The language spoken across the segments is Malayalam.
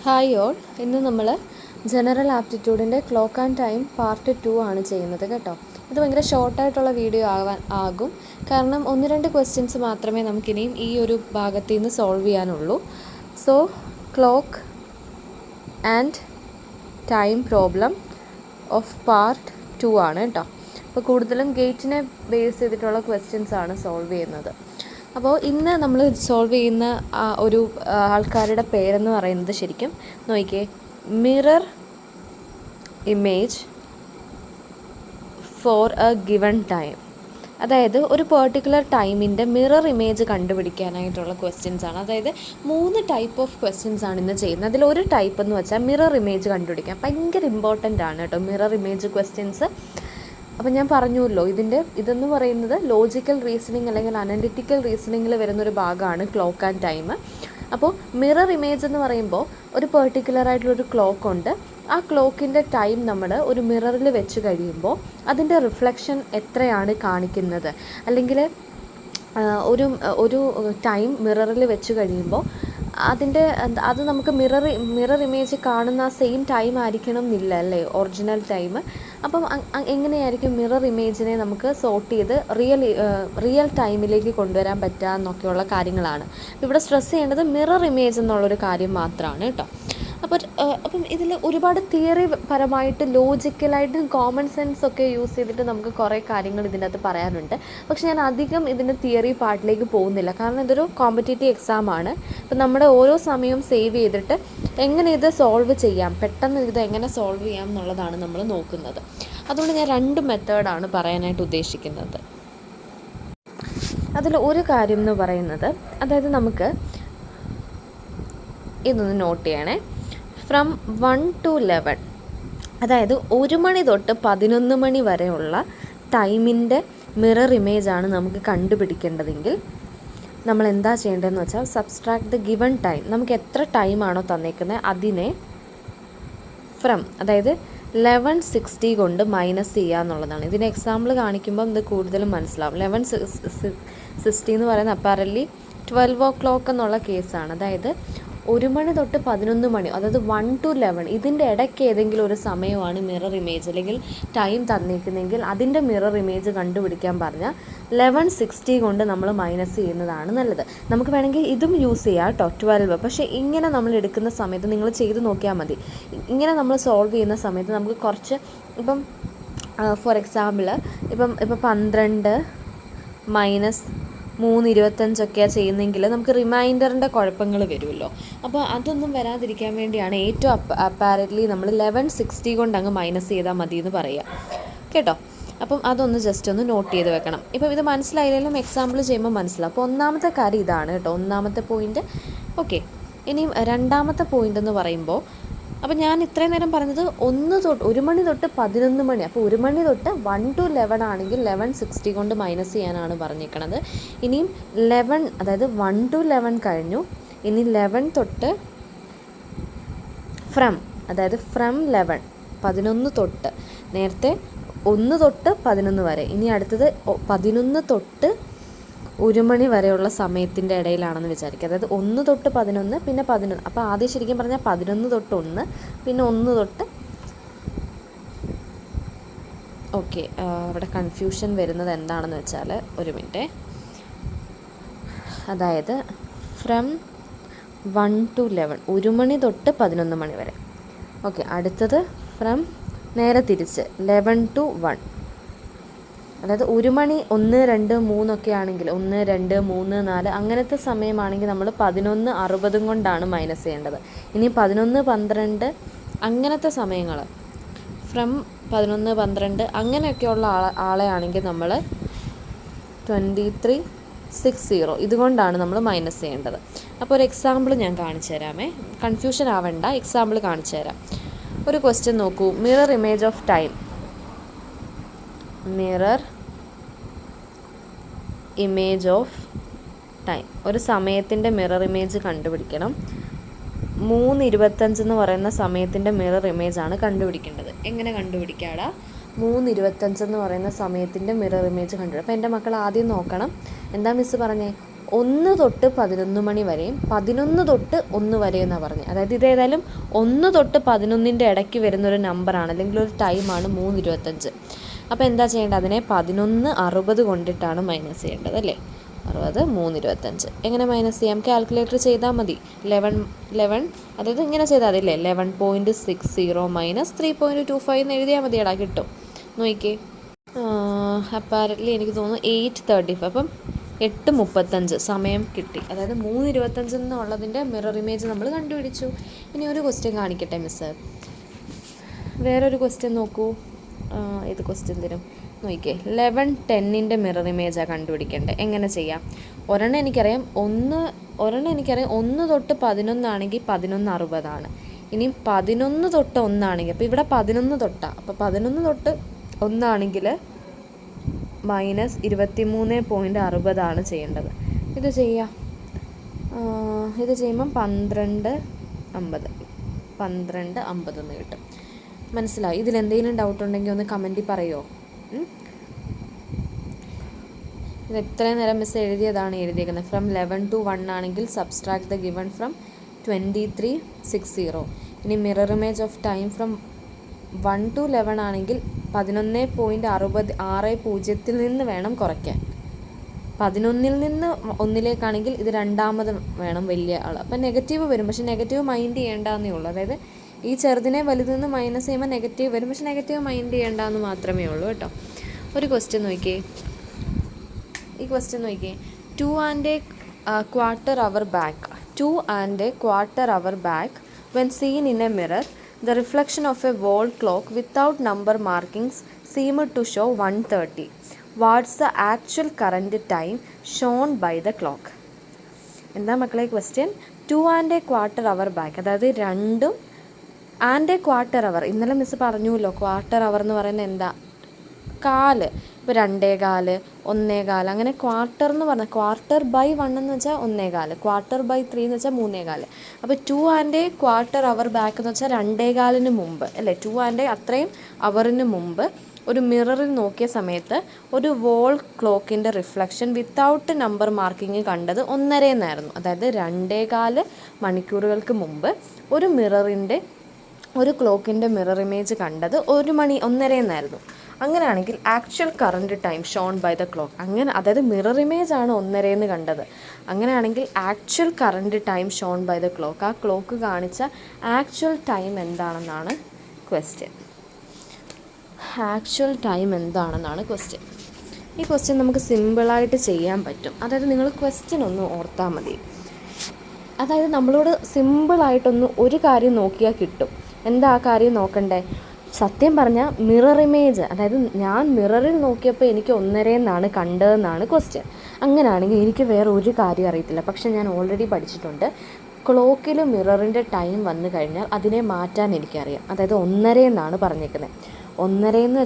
ഹായ് ഓൾ, ഇന്ന് നമ്മൾ ജനറൽ ആപ്റ്റിറ്റ്യൂഡിൻ്റെ ക്ലോക്ക് ആൻഡ് ടൈം പാർട്ട് 2 ആണ് ചെയ്യുന്നത് കേട്ടോ. ഇത് ഭയങ്കര ഷോർട്ടായിട്ടുള്ള വീഡിയോ ആകും, കാരണം 1-2 ക്വസ്റ്റ്യൻസ് മാത്രമേ നമുക്കിനിയും ഈ ഒരു ഭാഗത്തു നിന്ന് സോൾവ് ചെയ്യാനുള്ളൂ. So clock and time problem of part 2 ആണ് കേട്ടോ. അപ്പോൾ കൂടുതലും ഗേറ്റിനെ ബേസ് ചെയ്തിട്ടുള്ള ക്വസ്റ്റ്യൻസ് ആണ് സോൾവ് ചെയ്യുന്നത്. അപ്പോൾ ഇന്ന് നമ്മൾ സോൾവ് ചെയ്യുന്ന ഒരു ആൾക്കാരുടെ പേരെന്ന് പറയുന്നത് ശരിക്കും നോക്കിക്കേ, mirror image for a given time. അതായത് ഒരു പെർട്ടിക്കുലർ ടൈമിൻ്റെ മിറർ ഇമേജ് കണ്ടുപിടിക്കാനായിട്ടുള്ള ക്വസ്റ്റ്യൻസ് ആണ്. അതായത് 3 ടൈപ്പ് ഓഫ് ക്വസ്റ്റ്യൻസ് ആണ് ഇന്ന് ചെയ്യുന്നത്. അതിലൊരു ടൈപ്പ് എന്ന് വെച്ചാൽ മിറർ ഇമേജ് കണ്ടുപിടിക്കാൻ ഭയങ്കര ഇമ്പോർട്ടൻ്റ് ആണ് കേട്ടോ, മിറർ ഇമേജ് ക്വസ്റ്റ്യൻസ്. അപ്പോൾ ഞാൻ പറഞ്ഞുവല്ലോ, ഇതെന്ന് പറയുന്നത് ലോജിക്കൽ റീസണിങ് അല്ലെങ്കിൽ അനലിറ്റിക്കൽ റീസണിങ്ങിൽ വരുന്നൊരു ഭാഗമാണ് ക്ലോക്ക് ആൻഡ് ടൈം. അപ്പോൾ മിറർ ഇമേജ് എന്ന് പറയുമ്പോൾ ഒരു പെർട്ടിക്കുലറായിട്ടുള്ളൊരു ക്ലോക്ക് ഉണ്ട്. ആ ക്ലോക്കിൻ്റെ ടൈം നമ്മൾ ഒരു മിററിൽ വെച്ച് കഴിയുമ്പോൾ അതിൻ്റെ റിഫ്ലക്ഷൻ എത്രയാണ് കാണിക്കുന്നത്, അല്ലെങ്കിൽ ഒരു ടൈം മിററിൽ വെച്ച് കഴിയുമ്പോൾ അത് നമുക്ക് മിറർ ഇമേജ് കാണുന്ന ആ സെയിം ടൈം ആയിരിക്കണം എന്നില്ല അല്ലേ, ഒറിജിനൽ ടൈം. അപ്പം എങ്ങനെയായിരിക്കും മിറർ ഇമേജിനെ നമുക്ക് സോർട്ട് ചെയ്ത് റിയൽ ടൈമിലേക്ക് കൊണ്ടുവരാൻ പറ്റുക എന്നൊക്കെയുള്ള കാര്യങ്ങളാണ് ഇവിടെ സ്ട്രെസ് ചെയ്യേണ്ടത്. മിറർ ഇമേജ് എന്നുള്ളൊരു കാര്യം മാത്രമാണ് കേട്ടോ. അപ്പം ഇതിൽ ഒരുപാട് തിയറി പരമായിട്ട് ലോജിക്കലായിട്ടും കോമൺ സെൻസ് ഒക്കെ യൂസ് ചെയ്തിട്ട് നമുക്ക് കുറേ കാര്യങ്ങൾ ഇതിൻ്റെ അകത്ത് പറയാനുണ്ട്. പക്ഷെ ഞാൻ അധികം ഇതിൻ്റെ തിയറി പാർട്ടിലേക്ക് പോകുന്നില്ല, കാരണം ഇതൊരു കോമ്പറ്റേറ്റീവ് എക്സാമാണ്. അപ്പം നമ്മുടെ ഓരോ സമയവും സേവ് ചെയ്തിട്ട് എങ്ങനെ ഇത് സോൾവ് ചെയ്യാം, പെട്ടെന്ന് ഇത് എങ്ങനെ സോൾവ് ചെയ്യാം എന്നുള്ളതാണ് നമ്മൾ നോക്കുന്നത്. അതുകൊണ്ട് ഞാൻ 2 മെത്തേഡാണ് പറയാനായിട്ട് ഉദ്ദേശിക്കുന്നത്. അതിൽ ഒരു കാര്യം എന്ന് പറയുന്നത്, അതായത് നമുക്ക് ഇതൊന്ന് നോട്ട് ചെയ്യണേ. ഫ്രം 1 to 11, അതായത് 1 മണി തൊട്ട് 11 മണി വരെയുള്ള ടൈമിൻ്റെ മിറർ ഇമേജാണ് നമുക്ക് കണ്ടുപിടിക്കേണ്ടതെങ്കിൽ നമ്മൾ എന്താ ചെയ്യേണ്ടതെന്ന് വെച്ചാൽ, സബ്സ്ട്രാക്ട് ദ ഗിവൺ ടൈം. നമുക്ക് എത്ര ടൈമാണോ തന്നേക്കുന്നത് അതിനെ ഫ്രം, അതായത് 1160 കൊണ്ട് മൈനസ് ചെയ്യുക എന്നുള്ളതാണ്. ഇതിന് എക്സാമ്പിൾ കാണിക്കുമ്പം ഇത് കൂടുതലും മനസ്സിലാവും. 1160 എന്ന് പറയുന്നത് അപ്പാരലി 12 o'clock എന്നുള്ള കേസാണ്. അതായത് 1 മണി തൊട്ട് 11 മണി, അതായത് 1 to 11, ഇതിൻ്റെ ഇടയ്ക്ക് ഏതെങ്കിലും ഒരു സമയമാണ് മിറർ ഇമേജ് അല്ലെങ്കിൽ ടൈം തന്നിരിക്കുന്നതെങ്കിൽ അതിൻ്റെ മിറർ ഇമേജ് കണ്ടുപിടിക്കാൻ പറഞ്ഞാൽ 1160 കൊണ്ട് നമ്മൾ മൈനസ് ചെയ്യുന്നതാണ് നല്ലത്. നമുക്ക് വേണമെങ്കിൽ ഇതും യൂസ് ചെയ്യാം കേട്ടോ, 12. പക്ഷേ ഇങ്ങനെ നമ്മൾ എടുക്കുന്ന സമയത്ത് നിങ്ങൾ ചെയ്ത് നോക്കിയാൽ മതി. ഇങ്ങനെ നമ്മൾ സോൾവ് ചെയ്യുന്ന സമയത്ത് നമുക്ക് കുറച്ച്, ഇപ്പം ഫോർ എക്സാമ്പിൾ ഇപ്പം 12 മൈനസ് 3:25 ചെയ്യുന്നെങ്കിൽ നമുക്ക് റിമൈൻഡറിൻ്റെ കുഴപ്പങ്ങൾ വരുമല്ലോ. അപ്പോൾ അതൊന്നും വരാതിരിക്കാൻ വേണ്ടിയാണ് ഏറ്റവും അപ്പാരറ്റ്ലി നമ്മൾ 1160 കൊണ്ട് അങ്ങ് മൈനസ് ചെയ്താൽ മതി എന്ന് പറയുക കേട്ടോ. അപ്പം അതൊന്ന് ജസ്റ്റ് ഒന്ന് നോട്ട് ചെയ്ത് വെക്കണം. ഇപ്പം ഇത് മനസ്സിലായില്ലെങ്കിലും എക്സാമ്പിൾ ചെയ്യുമ്പോൾ മനസ്സിലാവും. അപ്പോൾ ഒന്നാമത്തെ കാര്യം ഇതാണ് കേട്ടോ, ഒന്നാമത്തെ പോയിൻ്റ്. ഓക്കെ, ഇനിയും രണ്ടാമത്തെ പോയിൻ്റ് എന്ന് പറയുമ്പോൾ, അപ്പോൾ ഞാൻ ഇത്രയും നേരം പറഞ്ഞത് 1 മണി തൊട്ട് 11 മണി. അപ്പോൾ 1 മണി തൊട്ട് 1 to 11 ആണെങ്കിൽ 1160 കൊണ്ട് മൈനസ് ചെയ്യാനാണ് പറഞ്ഞിരിക്കുന്നത്. ഇനിയും 11, അതായത് 1 to 11 കഴിഞ്ഞു. ഇനി 11 തൊട്ട് ഫ്രം, അതായത് ഫ്രം 11, 11 തൊട്ട്, നേരത്തെ 1 തൊട്ട് 11 വരെ. ഇനി അടുത്തത് 11 തൊട്ട് 1 മണി വരെയുള്ള സമയത്തിൻ്റെ ഇടയിലാണെന്ന് വിചാരിക്കുക. അതായത് 1 തൊട്ട് 11, പിന്നെ 11. അപ്പോൾ ആദ്യം ശരിക്കും പറഞ്ഞാൽ 11 തൊട്ട് 1, പിന്നെ 1 തൊട്ട്, ഓക്കെ, അവിടെ കൺഫ്യൂഷൻ വരുന്നത് എന്താണെന്ന് വെച്ചാൽ, ഒരു മിനിറ്റ്, അതായത് ഫ്രം 1 to 11, 1 മണി തൊട്ട് 11 മണി വരെ. ഓക്കെ, അടുത്തത് ഫ്രം നേരെ തിരിച്ച് 11 to 1, അതായത് 1 മണി 1, 2, 3 ഒക്കെ ആണെങ്കിൽ 1, 2, 3, 4 അങ്ങനത്തെ സമയമാണെങ്കിൽ നമ്മൾ 11:60 കൊണ്ടാണ് മൈനസ് ചെയ്യേണ്ടത്. ഇനി 11, 12 അങ്ങനത്തെ സമയങ്ങൾ, ഫ്രം 11, 12 അങ്ങനെയൊക്കെയുള്ള ആളെ ആണെങ്കിൽ നമ്മൾ 23:60 ഇതുകൊണ്ടാണ് നമ്മൾ മൈനസ് ചെയ്യേണ്ടത്. അപ്പോൾ ഒരു എക്സാമ്പിൾ ഞാൻ കാണിച്ചു തരാമേ, കൺഫ്യൂഷൻ ആവണ്ട, എക്സാമ്പിൾ കാണിച്ചു തരാം. ഒരു ക്വസ്റ്റ്യൻ നോക്കൂ. Mirror image of time, mirror image of time, ഒരു സമയത്തിൻ്റെ മിറർ ഇമേജ് കണ്ടുപിടിക്കണം. 3:25 എന്ന് പറയുന്ന സമയത്തിൻ്റെ മിറർ ഇമേജാണ് കണ്ടുപിടിക്കേണ്ടത്. എങ്ങനെ കണ്ടുപിടിക്കാടാ? 3:25 എന്ന് പറയുന്ന സമയത്തിൻ്റെ മിറർ ഇമേജ് കണ്ടുപിടിക്കും. അപ്പോൾ എൻ്റെ മക്കൾ ആദ്യം നോക്കണം, എന്താ മിസ്സ് പറഞ്ഞേ, 1 തൊട്ട് 11 മണി വരെയും 11 തൊട്ട് 1 വരെ എന്നാണ് പറഞ്ഞത്. അതായത് ഇതേതായാലും 1 തൊട്ട് 11ൻ്റെ ഇടയ്ക്ക് വരുന്നൊരു നമ്പറാണ്, അല്ലെങ്കിൽ ഒരു ടൈമാണ് 3:25. അപ്പോൾ എന്താ ചെയ്യേണ്ടത്? അതിനെ 11:60 കൊണ്ടിട്ടാണ് മൈനസ് ചെയ്യേണ്ടത് അല്ലേ? 60 3:25. എങ്ങനെ മൈനസ് ചെയ്യാം? കാൽക്കുലേറ്റർ ചെയ്താൽ മതി. 11 അതായത് ഇങ്ങനെ ചെയ്താൽ മതി അല്ലേ? 11.60 മൈനസ് 3.25 എന്ന് എഴുതിയാൽ മതി. എടാ കിട്ടും, നോക്കിക്കേ. അപ്പാരറ്റ്ലി എനിക്ക് തോന്നുന്നു 8:35. അപ്പം 8:35 സമയം കിട്ടി. അതായത് 3:25 എന്നുള്ളതിൻ്റെ മിറർ ഇമേജ് നമ്മൾ കണ്ടുപിടിച്ചു. ഇനി ഒരു ക്വസ്റ്റ്യൻ കാണിക്കട്ടെ മിസ്സ്. വേറൊരു ക്വസ്റ്റ്യൻ നോക്കൂ. ഇത് ക്വസ്റ്റ്യൻ തരും, നോക്കിക്കേ. 11:10ൻ്റെ മിറർ ഇമേജാണ് കണ്ടുപിടിക്കേണ്ടത്. എങ്ങനെ ചെയ്യാം? ഒരെണ്ണം എനിക്കറിയാം 1 തൊട്ട് 11 ആണെങ്കിൽ 11:60. ഇനി 11 തൊട്ട് 1 ആണെങ്കിൽ, അപ്പോൾ ഇവിടെ 11 തൊട്ടാണ്, അപ്പോൾ 11 തൊട്ട് 1 ആണെങ്കിൽ മൈനസ് 23.60 ചെയ്യേണ്ടത്. ഇത് ചെയ്യാം. ഇത് ചെയ്യുമ്പം 12:50 എന്ന് കിട്ടും. മനസ്സിലായി? ഇതിലെന്തെങ്കിലും ഡൗട്ട് ഉണ്ടെങ്കിൽ ഒന്ന് കമൻറ്റിൽ പറയുമോ? ഇത് എത്രയും നേരം മിസ് എഴുതിയതാണ് എഴുതിയേക്കുന്നത്. ഫ്രം 11 to 1 ആണെങ്കിൽ സബ്സ്ട്രാക്ട് ദ ഗിവൺ ഫ്രം 23:60. ഇനി mirror image of time from 1 to 11 ആണെങ്കിൽ 11.60 നിന്ന് വേണം കുറയ്ക്കാൻ. 11 നിന്ന് 1 ഇത് രണ്ടാമത് വേണം വലിയ ആൾ. അപ്പം നെഗറ്റീവ് വരും, പക്ഷെ നെഗറ്റീവ് മൈൻഡ് ചെയ്യേണ്ടെന്നേ ഉള്ളൂ. അതായത് ഈ ചെറുതിനെ വലുതിൽ നിന്ന് മൈനസ് ചെയ്യുമ്പോൾ നെഗറ്റീവ് വരും, പക്ഷെ നെഗറ്റീവ് മൈൻഡ് ചെയ്യേണ്ടെന്ന് മാത്രമേ ഉള്ളൂ കേട്ടോ. ഒരു ക്വസ്റ്റ്യൻ നോക്കിയേ. ഈ ക്വസ്റ്റ്യൻ നോക്കിയേ. 2 and a quarter hour back. 2 and a quarter hour back when seen in a mirror, the reflection of a wall clock without number markings seemed to show 1:30. What's the actual current time shown by the clock? എന്താ മക്കളെ question? 2 and a quarter hour back, അതായത് 2 and a quarter hour. ഇന്നലെ മിസ് പറഞ്ഞുല്ലോ, ക്വാർട്ടർ അവർ എന്ന് പറയുന്നത് എന്താ? കാല്. ഇപ്പോൾ 2.25, 1.25, അങ്ങനെ ക്വാർട്ടർ എന്ന് പറഞ്ഞാൽ ക്വാർട്ടർ ബൈ 1 എന്ന് വെച്ചാൽ 1.25, ക്വാർട്ടർ ബൈ 3 എന്ന് വെച്ചാൽ 3.25. അപ്പോൾ 2 and a quarter hour back എന്ന് വെച്ചാൽ 2.25 മുമ്പ് അല്ലേ? 2 and a അത്രയും അവറിന് മുമ്പ് ഒരു മിററിൽ നോക്കിയ സമയത്ത് ഒരു വോൾ ക്ലോക്കിൻ്റെ റിഫ്ലക്ഷൻ വിത്തൗട്ട് നമ്പർ മാർക്കിങ് കണ്ടത് 1:30 എന്നായിരുന്നു. അതായത് 2.25 മണിക്കൂറുകൾക്ക് മുമ്പ് ഒരു മിററിൻ്റെ ഒരു ക്ലോക്കിൻ്റെ മിറർ ഇമേജ് കണ്ടത് 1:30 എന്നായിരുന്നു. അങ്ങനെയാണെങ്കിൽ actual current time shown by the clock, അങ്ങനെ അതായത് മിറർ ഇമേജ് ആണ് 1:30 എന്ന് കണ്ടത്. അങ്ങനെയാണെങ്കിൽ actual current time shown by the clock, ആ ക്ലോക്ക് കാണിച്ച ആക്ച്വൽ ടൈം എന്താണെന്നാണ് ക്വസ്റ്റ്യൻ. ആക്ച്വൽ ടൈം എന്താണെന്നാണ് ക്വസ്റ്റ്യൻ. ഈ ക്വസ്റ്റ്യൻ നമുക്ക് സിമ്പിളായിട്ട് ചെയ്യാൻ പറ്റും. അതായത് നിങ്ങൾ ക്വസ്റ്റ്യൻ ഒന്ന് ഓർത്താൽ മതി. അതായത് നമ്മളോട് സിമ്പിളായിട്ടൊന്ന് ഒരു കാര്യം നോക്കിയാൽ കിട്ടും. എന്താ ആ കാര്യം നോക്കണ്ടേ? സത്യം പറഞ്ഞാൽ മിറർ ഇമേജ്, അതായത് ഞാൻ മിററിൽ നോക്കിയപ്പോൾ എനിക്ക് 1:30 എന്നാണ് കണ്ടതെന്നാണ് ക്വസ്റ്റ്യൻ. അങ്ങനെയാണെങ്കിൽ എനിക്ക് വേറെ ഒരു കാര്യം അറിയത്തില്ല, പക്ഷെ ഞാൻ ഓൾറെഡി പഠിച്ചിട്ടുണ്ട്. ക്ലോക്കിൽ മിററിൻ്റെ ടൈം വന്നു കഴിഞ്ഞാൽ അതിനെ മാറ്റാൻ എനിക്കറിയാം. അതായത് 1:30 എന്നാണ് പറഞ്ഞേക്കുന്നത്. 1:30 എന്ന്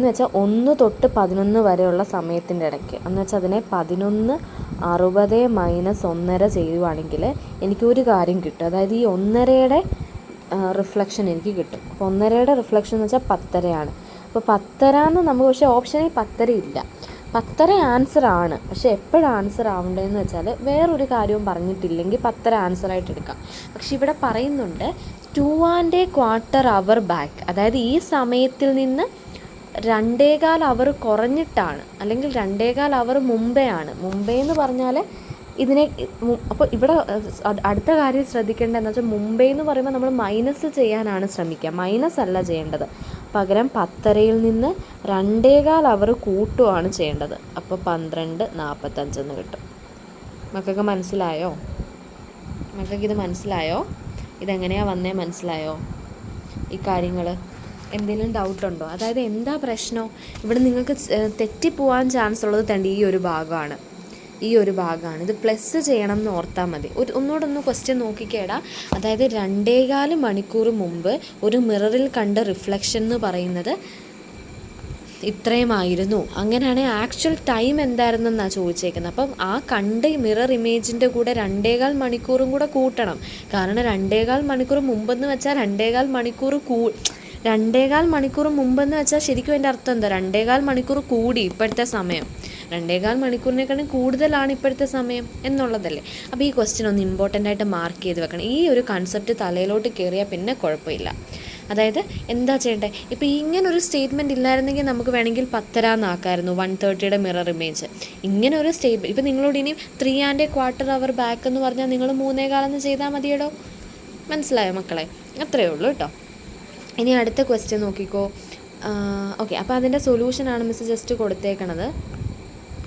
വെച്ചാൽ 1 തൊട്ട് 11 വരെയുള്ള സമയത്തിൻ്റെ ഇടയ്ക്ക് എന്ന് വെച്ചാൽ അതിനെ 11:60 മൈനസ് 1:30 ചെയ്യുവാണെങ്കിൽ എനിക്കൊരു കാര്യം കിട്ടും. അതായത് ഈ 1:30യുടെ റിഫ്ലക്ഷൻ എനിക്ക് കിട്ടും. അപ്പോൾ 1:30യുടെ റിഫ്ലക്ഷൻ എന്ന് വെച്ചാൽ 10:30 അപ്പോൾ 10:30 എന്ന് നമുക്ക്, പക്ഷേ ഓപ്ഷനിൽ 10:30 ഇല്ല. 10:30 ആൻസർ ആണ്, പക്ഷേ എപ്പോഴാണ് ആൻസർ ആവേണ്ടതെന്ന് വെച്ചാൽ വേറൊരു കാര്യവും പറഞ്ഞിട്ടില്ലെങ്കിൽ 10:30 ആൻസറായിട്ട് എടുക്കാം. പക്ഷെ ഇവിടെ പറയുന്നുണ്ട് 2 and a quarter hour back, അതായത് ഈ സമയത്തിൽ നിന്ന് 2.25 അവർ കുറഞ്ഞിട്ടാണ്, അല്ലെങ്കിൽ 2.25 അവർ മുമ്പേ ആണ്. മുമ്പേ എന്ന് പറഞ്ഞാൽ ഇതിനെ, അപ്പോൾ ഇവിടെ അടുത്ത കാര്യം ശ്രദ്ധിക്കേണ്ടതെന്ന് വെച്ചാൽ മുമ്പേ എന്ന് പറയുമ്പോൾ നമ്മൾ മൈനസ് ചെയ്യാനാണ് ശ്രമിക്കുക, മൈനസ് അല്ല ചെയ്യേണ്ടത്. പകരം 10:30 നിന്ന് 2.25 അവർ കൂട്ടുകയാണ് ചെയ്യേണ്ടത്. അപ്പോൾ 12:45 എന്ന് കിട്ടും. മക്കൾക്ക് മനസ്സിലായോ? മക്കൾക്കിത് മനസ്സിലായോ? ഇതെങ്ങനെയാണ് വന്നേ മനസ്സിലായോ ഈ കാര്യങ്ങൾ? എന്തെങ്കിലും ഡൗട്ടുണ്ടോ? അതായത് എന്താ പ്രശ്നം ഇവിടെ? നിങ്ങൾക്ക് തെറ്റിപ്പോവാൻ ചാൻസ് ഉള്ളത് തൻ്റെ ഈ ഒരു ഭാഗമാണ്. ഇത് പ്ലസ് ചെയ്യണം എന്ന് ഓർത്താൽ മതി. ഒന്നുകൂടെ ക്വസ്റ്റ്യൻ നോക്കിക്കേടാ. അതായത് 2.25 മണിക്കൂർ മുമ്പ് ഒരു മിററിൽ കണ്ട റിഫ്ലക്ഷൻ എന്ന് പറയുന്നത് ഇത്രയുമായിരുന്നു. അങ്ങനെയാണെങ്കിൽ ആക്ച്വൽ ടൈം എന്തായിരുന്നെന്നാണ് ചോദിച്ചേക്കുന്നത്. അപ്പം ആ കണ്ട മിറർ ഇമേജിൻ്റെ കൂടെ 2.25 മണിക്കൂറും കൂടെ കൂട്ടണം. കാരണം 2.25 മണിക്കൂർ മുമ്പെന്ന് വെച്ചാൽ 2.25 മണിക്കൂർ 2.25 മണിക്കൂർ മുമ്പെന്ന് വെച്ചാൽ ശരിക്കും അതിൻ്റെ അർത്ഥം എന്താ? 2.25 മണിക്കൂർ കൂടി ഇപ്പോഴത്തെ സമയം. 2.25 മണിക്കൂറിനേക്കാളും കൂടുതലാണ് ഇപ്പോഴത്തെ സമയം എന്നുള്ളതല്ലേ. അപ്പോൾ ഈ ക്വസ്റ്റ്യൻ ഒന്ന് ഇമ്പോർട്ടൻ്റ് ആയിട്ട് മാർക്ക് ചെയ്ത് വെക്കണം. ഈ ഒരു കൺസെപ്റ്റ് തലയിലോട്ട് കയറിയാൽ പിന്നെ കുഴപ്പമില്ല. അതായത് എന്താ ചെയ്യേണ്ടത്, ഇപ്പോൾ ഇങ്ങനൊരു സ്റ്റേറ്റ്മെൻറ്റ് ഇല്ലായിരുന്നെങ്കിൽ നമുക്ക് വേണമെങ്കിൽ 10:30 എന്നാക്കായിരുന്നു 1:30 മിറർ ഇമേജ്. ഇങ്ങനെ ഒരു സ്റ്റേറ്റ്മെൻറ്റ് ഇപ്പോൾ നിങ്ങളോട് ഇനിയും 3¼ അവർ ബാക്ക് എന്ന് പറഞ്ഞാൽ നിങ്ങൾ 3:15 ചെയ്താൽ മതിയടോ. മനസ്സിലായോ മക്കളെ? അത്രയേ ഉള്ളൂ കേട്ടോ. ഇനി അടുത്ത ക്വസ്റ്റ്യൻ നോക്കിക്കോ. ഓക്കെ, അപ്പോൾ അതിൻ്റെ സൊല്യൂഷനാണ് മിസ് ജസ്റ്റ് കൊടുത്തേക്കണത്.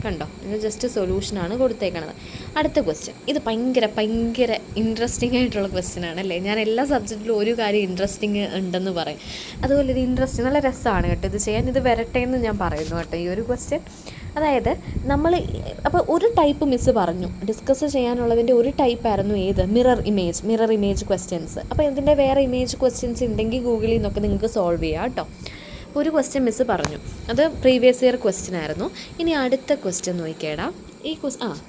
കണ്ടോ, ഇത് ജസ്റ്റ് സൊല്യൂഷനാണ് കൊടുത്തേക്കണത്. അടുത്ത ക്വസ്റ്റ്യൻ, ഇത് ഭയങ്കര ഇൻട്രസ്റ്റിംഗ് ആയിട്ടുള്ള ക്വസ്റ്റ്യൻ ആണല്ലേ. ഞാൻ എല്ലാ സബ്ജക്റ്റിലും ഒരു കാര്യം ഇൻട്രസ്റ്റിംഗ് ഉണ്ടെന്ന് പറയും. അതുപോലെ ഇത് ഇൻട്രസ്റ്റിംഗ്, നല്ല രസമാണ് കേട്ടോ ഇത് ചെയ്യാൻ. ഇത് വരട്ടെ എന്ന് ഞാൻ പറയുന്നു കേട്ടോ ഈ ഒരു ക്വസ്റ്റ്യൻ. അതായത് അപ്പോൾ ഒരു ടൈപ്പ് മിസ്സ് പറഞ്ഞു ഡിസ്കസ് ചെയ്യാനുള്ളതിൻ്റെ ഒരു ടൈപ്പായിരുന്നു ഏത്, മിറർ ഇമേജ് ക്വസ്റ്റ്യൻസ്. അപ്പോൾ ഇതിൻ്റെ വേറെ ഇമേജ് ക്വസ്റ്റ്യൻസ് ഉണ്ടെങ്കിൽ ഗൂഗിളിൽ നിന്നൊക്കെ നിങ്ങൾക്ക് സോൾവ് ചെയ്യാം കേട്ടോ. ഒരു ക്വസ്റ്റ്യൻ മിസ്സ് പറഞ്ഞു, അത് പ്രീവിയസ് ഇയർ ക്വസ്റ്റ്യൻ ആയിരുന്നു. ഇനി അടുത്ത ക്വസ്റ്റ്യൻ നോക്കിക്കേടാ. ഈ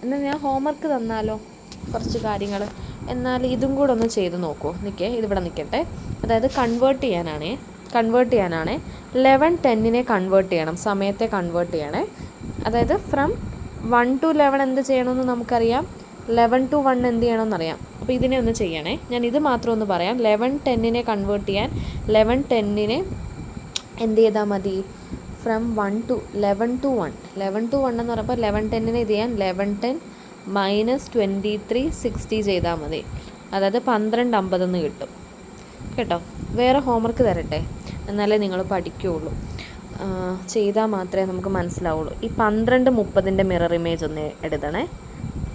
എന്നാൽ ഞാൻ ഹോംവർക്ക് തന്നാലോ കുറച്ച് കാര്യങ്ങൾ, എന്നാൽ ഇതും കൂടെ ഒന്ന് ചെയ്ത് നോക്കൂ. ഇതിവിടെ നിൽക്കട്ടെ. അതായത് കൺവേർട്ട് ചെയ്യാനാണ് 11:10 കൺവേർട്ട് ചെയ്യണം, സമയത്തെ കൺവേർട്ട് ചെയ്യണേ. അതായത് ഫ്രം 1 to 11 എന്ത് ചെയ്യണമെന്ന് നമുക്കറിയാം, 11 to 1 എന്ത് ചെയ്യണമെന്നറിയാം. അപ്പോൾ ഇതിനെ ഒന്ന് ചെയ്യണേ. ഞാൻ ഇത് മാത്രം ഒന്ന് പറയാം. 11:10 കൺവേർട്ട് ചെയ്യാൻ 11:10 എന്ത് ചെയ്താൽ മതി, ഫ്രം 1 to 11 to 1 എന്ന് പറയുമ്പോൾ 11:10 ഇത് ചെയ്യാൻ 11:10 - 23:60 ചെയ്താൽ മതി. അതായത് 12:50 കിട്ടും കേട്ടോ. വേറെ ഹോംവർക്ക് തരട്ടെ, എന്നാലേ നിങ്ങൾ പഠിക്കുകയുള്ളൂ. ചെയ്താൽ മാത്രമേ നമുക്ക് മനസ്സിലാവുള്ളൂ. ഈ 12:30 മിറർ ഇമേജ് ഒന്ന് എഴുതണേ.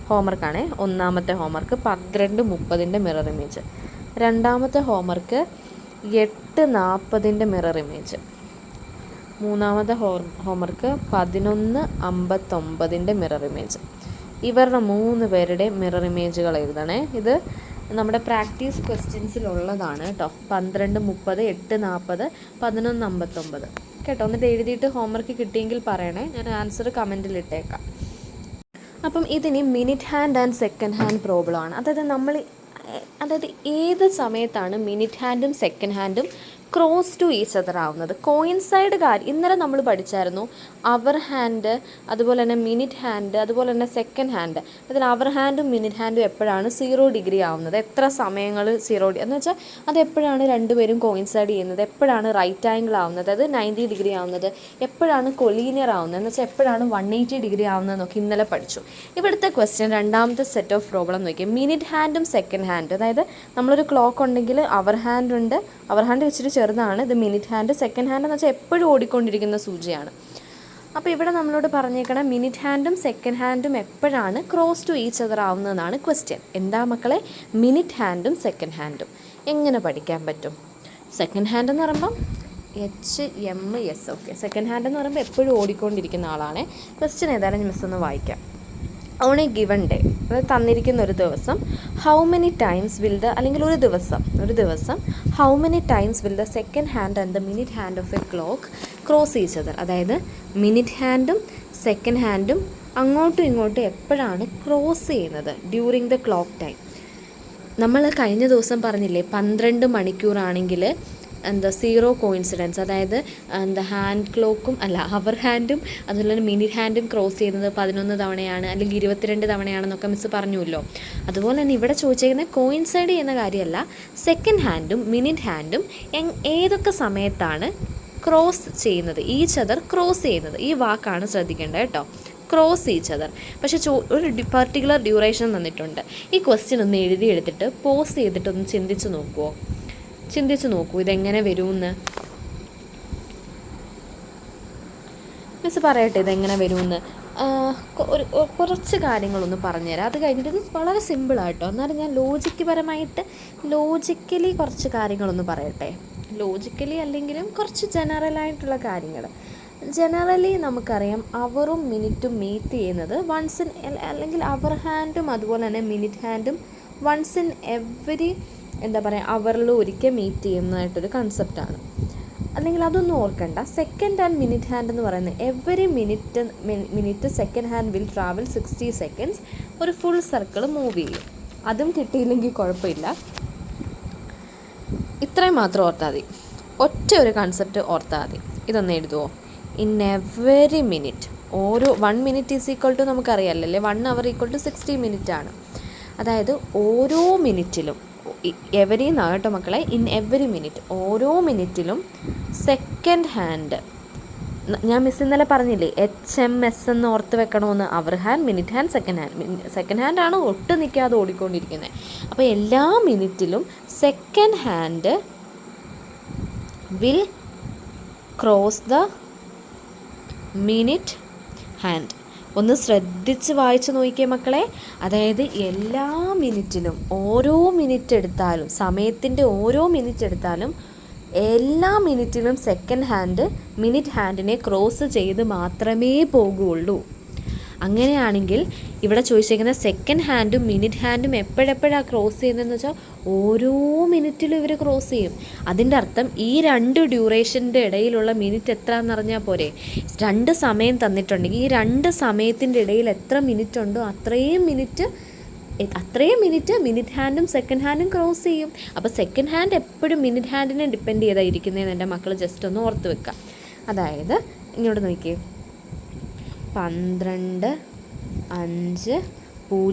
ഹോംവർക്കാണേ. ഒന്നാമത്തെ ഹോംവർക്ക് 12:30 മിറർ ഇമേജ്. രണ്ടാമത്തെ ഹോംവർക്ക് 8:40 മിറർ ഇമേജ്. മൂന്നാമത്തെ ഹോംവർക്ക് 11:59 മിറർ ഇമേജ്. ഇവരുടെ 3 പേരുടെ മിറർ ഇമേജുകൾ എഴുതണേ. ഇത് നമ്മുടെ പ്രാക്ടീസ് ക്വസ്റ്റ്യൻസിലുള്ളതാണ് കേട്ടോ. 12:30, 8:40, 11:59 കേട്ടോ. എന്നിട്ട് എഴുതിയിട്ട് ഹോംവർക്ക് കിട്ടിയെങ്കിൽ പറയണേ, ഞാൻ ആൻസർ കമൻറ്റിൽ ഇട്ടേക്കാം. അപ്പം ഇതിനി minute hand and second hand പ്രോബ്ലമാണ്. അതായത് ഏത് സമയത്താണ് മിനിറ്റ് ഹാൻഡും സെക്കൻഡ് ഹാൻഡും ക്രോസ് ടു ഈച്ച് അതർ ആവുന്നത്. കോയിൻസൈഡ് ഇന്നലെ നമ്മൾ പഠിച്ചായിരുന്നു അവർ ഹാൻഡ്, അതുപോലെ തന്നെ മിനിറ്റ് ഹാൻഡ്, അതുപോലെ തന്നെ സെക്കൻഡ് ഹാൻഡ്. അതിൽ അവർ ഹാൻഡും മിനിറ്റ് ഹാൻഡും എപ്പോഴാണ് 0 ഡിഗ്രി ആവുന്നത്, എത്ര സമയങ്ങൾ 0 എന്ന് വെച്ചാൽ അത് എപ്പോഴാണ് രണ്ടുപേരും കോയിൻസൈഡ് ചെയ്യുന്നത്, എപ്പോഴാണ് റൈറ്റ് ആംഗിൾ ആവുന്നത്, അത് 90 ഡിഗ്രി ആവുന്നത്, എപ്പോഴാണ് കൊളീനിയർ ആവുന്നത് എന്ന് വെച്ചാൽ എപ്പോഴാണ് 180 ഡിഗ്രി ആവുന്നതെന്നൊക്കെ ഇന്നലെ പഠിച്ചു. ഇവിടുത്തെ ക്വസ്റ്റ്യൻ രണ്ടാമത്തെ സെറ്റ് ഓഫ് പ്രോബ്ലം നോക്കിയാൽ മിനിറ്റ് ഹാൻഡും സെക്കൻഡ് ഹാൻഡ്. അതായത് നമ്മളൊരു ക്ലോക്ക് ഉണ്ടെങ്കിൽ അവർ ഹാൻഡ് ഉണ്ട്, അവർ ഹാൻഡ് വെച്ചിട്ട് ചെറുതാണ്, ഇത് മിനിറ്റ് ഹാൻഡ്. സെക്കൻഡ് ഹാൻഡ് എന്ന് വെച്ചാൽ എപ്പോഴും ഓടിക്കൊണ്ടിരിക്കുന്ന സൂചിയാണ്. അപ്പോൾ ഇവിടെ നമ്മളോട് പറഞ്ഞേക്കണം മിനിറ്റ് ഹാൻഡും സെക്കൻഡ് ഹാൻഡും എപ്പോഴാണ് ക്രോസ് ടു ഈച്ച് അതർ ആവുന്നതെന്നാണ് ക്വസ്റ്റ്യൻ. എന്താ മക്കളെ, മിനിറ്റ് ഹാൻഡും സെക്കൻഡ് ഹാൻഡും എങ്ങനെ പഠിക്കാൻ പറ്റും? സെക്കൻഡ് ഹാൻഡ് എന്ന് പറയുമ്പം HMS. ഓക്കെ, സെക്കൻഡ് ഹാൻഡ് എന്ന് പറയുമ്പോൾ എപ്പോഴും ഓടിക്കൊണ്ടിരിക്കുന്ന ആളാണ്. ക്വസ്റ്റ്യൻ ഏതായാലും മിസ് ഒന്ന് വായിക്കാം. ഓൺ എ ഗിവൺ ഡേ, അതായത് തന്നിരിക്കുന്ന ഒരു ദിവസം, ഹൗ മെനി ടൈംസ് വിൽ അല്ലെങ്കിൽ ഒരു ദിവസം how many times will the second hand and the minute hand of A clock cross each other. അതായത് മിനിറ്റ് ഹാൻഡും സെക്കൻഡ് ഹാൻഡും അങ്ങോട്ടും ഇങ്ങോട്ടും എപ്പോഴാണ് ക്രോസ് ചെയ്യുന്നത് ഡ്യൂറിങ് ദ ക്ലോക്ക് ടൈം. നമ്മൾ കഴിഞ്ഞ ദിവസം പറഞ്ഞില്ലേ 12 മണിക്കൂറാണെങ്കിൽ 0 കോയിൻസിഡൻസ്, അതായത് ഹാൻഡ് ക്ലോക്കും അവർ ഹാൻഡും അതുപോലെ തന്നെ മിനിറ്റ് ഹാൻഡും ക്രോസ് ചെയ്യുന്നത് 11 തവണയാണ് അല്ലെങ്കിൽ 22 തവണയാണെന്നൊക്കെ മിസ് പറഞ്ഞുല്ലോ. അതുപോലെ തന്നെ ഇവിടെ ചോദിച്ചേക്കുന്നത് കോയിൻസൈഡ് ചെയ്യുന്ന കാര്യമല്ല, സെക്കൻഡ് ഹാൻഡും മിനിറ്റ് ഹാൻഡും ഏതൊക്കെ സമയത്താണ് ക്രോസ് ചെയ്യുന്നത്, ഈച്ച് അതർ ക്രോസ് ചെയ്യുന്നത്. ഈ വാക്കാണ് ശ്രദ്ധിക്കേണ്ടത് കേട്ടോ, ക്രോസ് ഈച്ച് അതർ. പക്ഷേ ഒരു പർട്ടിക്കുലർ ഡ്യൂറേഷൻ തന്നിട്ടുണ്ട്. ഈ ക്വസ്റ്റ്യൻ ഒന്ന് എഴുതിയെടുത്തിട്ട് പോസ് ചെയ്തിട്ടൊന്ന് ചിന്തിച്ച് നോക്കൂ ഇതെങ്ങനെ വരുമെന്ന്. മിസ് പറയട്ടെ ഇതെങ്ങനെ വരുമെന്ന്. കുറച്ച് കാര്യങ്ങളൊന്ന് പറഞ്ഞുതരാം, അത് കഴിഞ്ഞിട്ട് ഇത് വളരെ സിമ്പിളായിട്ടോ. എന്നാലും ഞാൻ ലോജിക്കലി കുറച്ച് കാര്യങ്ങളൊന്ന് പറയട്ടെ. ലോജിക്കലി അല്ലെങ്കിലും കുറച്ച് ജനറലായിട്ടുള്ള കാര്യങ്ങൾ. ജനറലി നമുക്കറിയാം അവറും മിനിറ്റും മീറ്റ് ചെയ്യുന്നത് വൺസ് ഇൻ, അല്ലെങ്കിൽ അവർ ഹാൻഡും അതുപോലെ തന്നെ മിനിറ്റ് ഹാൻഡും വൺസ് ഇൻ എവരി അവറിൽ ഒരിക്കൽ മീറ്റ് ചെയ്യുന്നതായിട്ടൊരു കൺസെപ്റ്റാണ്. അല്ലെങ്കിൽ അതൊന്നും ഓർക്കണ്ട. സെക്കൻഡ് ആൻഡ് മിനിറ്റ് ഹാൻഡ് എന്ന് പറയുന്നത് every minute second hand will travel 60 seconds, ഒരു ഫുൾ സർക്കിൾ മൂവ് ചെയ്യും. അതും കിട്ടിയില്ലെങ്കിൽ കുഴപ്പമില്ല, ഇത്രയും മാത്രം ഓർത്താൽ മതി. ഒറ്റ ഒരു കൺസെപ്റ്റ് ഓർത്താൽ മതി. ഇതൊന്ന് എഴുതുമോ? ഇൻ എവറി മിനിറ്റ് ഓരോ 1 മിനിറ്റ് ഈസ് ഈക്വൽ ടു നമുക്കറിയാമല്ലേ 1 അവർ ഈക്വൽ ടു 60 മിനിറ്റ് ആണ്. അതായത് ഓരോ മിനിറ്റിലും എവരി കേട്ടോ മക്കളെ, ഇൻ എവരി മിനിറ്റ്, ഓരോ മിനിറ്റിലും സെക്കൻഡ് ഹാൻഡ്, ഞാൻ മിസ് ഇന്നലെ പറഞ്ഞില്ലേ HMS എന്ന് ഓർത്ത് വെക്കണമെന്ന്, hour hand, minute hand, second hand ആണ് ഒട്ടും നിൽക്കാതെ ഓടിക്കൊണ്ടിരിക്കുന്നത്. അപ്പോൾ എല്ലാ മിനിറ്റിലും second hand will cross the minute hand. ഒന്ന് ശ്രദ്ധിച്ച് വായിച്ച് നോക്കിയേ മക്കളെ. അതായത് എല്ലാ മിനിറ്റിലും ഓരോ മിനിറ്റ് എടുത്താലും, സമയത്തിൻ്റെ ഓരോ മിനിറ്റ് എടുത്താലും എല്ലാ മിനിറ്റിലും സെക്കൻഡ് ഹാൻഡ് മിനിറ്റ് ഹാൻഡിനെ ക്രോസ് ചെയ്ത് മാത്രമേ പോകുള്ളൂ. അങ്ങനെയാണെങ്കിൽ ഇവിടെ ചോദിച്ചേക്കുന്ന സെക്കൻഡ് ഹാൻഡും മിനിറ്റ് ഹാൻഡും എപ്പോഴെപ്പോഴാണ് ക്രോസ് ചെയ്യുന്നതെന്ന് വെച്ചാൽ ഓരോ മിനിറ്റിലും ഇവർ ക്രോസ് ചെയ്യും. അതിൻ്റെ അർത്ഥം ഈ 2 ഡ്യൂറേഷൻ്റെ ഇടയിലുള്ള മിനിറ്റ് എത്ര എന്നറിഞ്ഞാൽ പോരെ. 2 സമയം തന്നിട്ടുണ്ടെങ്കിൽ ഈ 2 സമയത്തിൻ്റെ ഇടയിൽ എത്ര മിനിറ്റ് ഉണ്ടോ അത്രയും മിനിറ്റ് മിനിറ്റ് ഹാൻഡും സെക്കൻഡ് ഹാൻഡും ക്രോസ് ചെയ്യും. അപ്പോൾ സെക്കൻഡ് ഹാൻഡ് എപ്പോഴും മിനിറ്റ് ഹാൻഡിനെ ഡിപ്പെൻഡ് ചെയ്തായിരിക്കുന്നതെന്ന് എൻ്റെ മക്കൾ ജസ്റ്റ് ഒന്ന് ഓർത്ത് വെക്കുക. അതായത് ഇങ്ങോട്ട് നോക്കിയേ, 12:05:00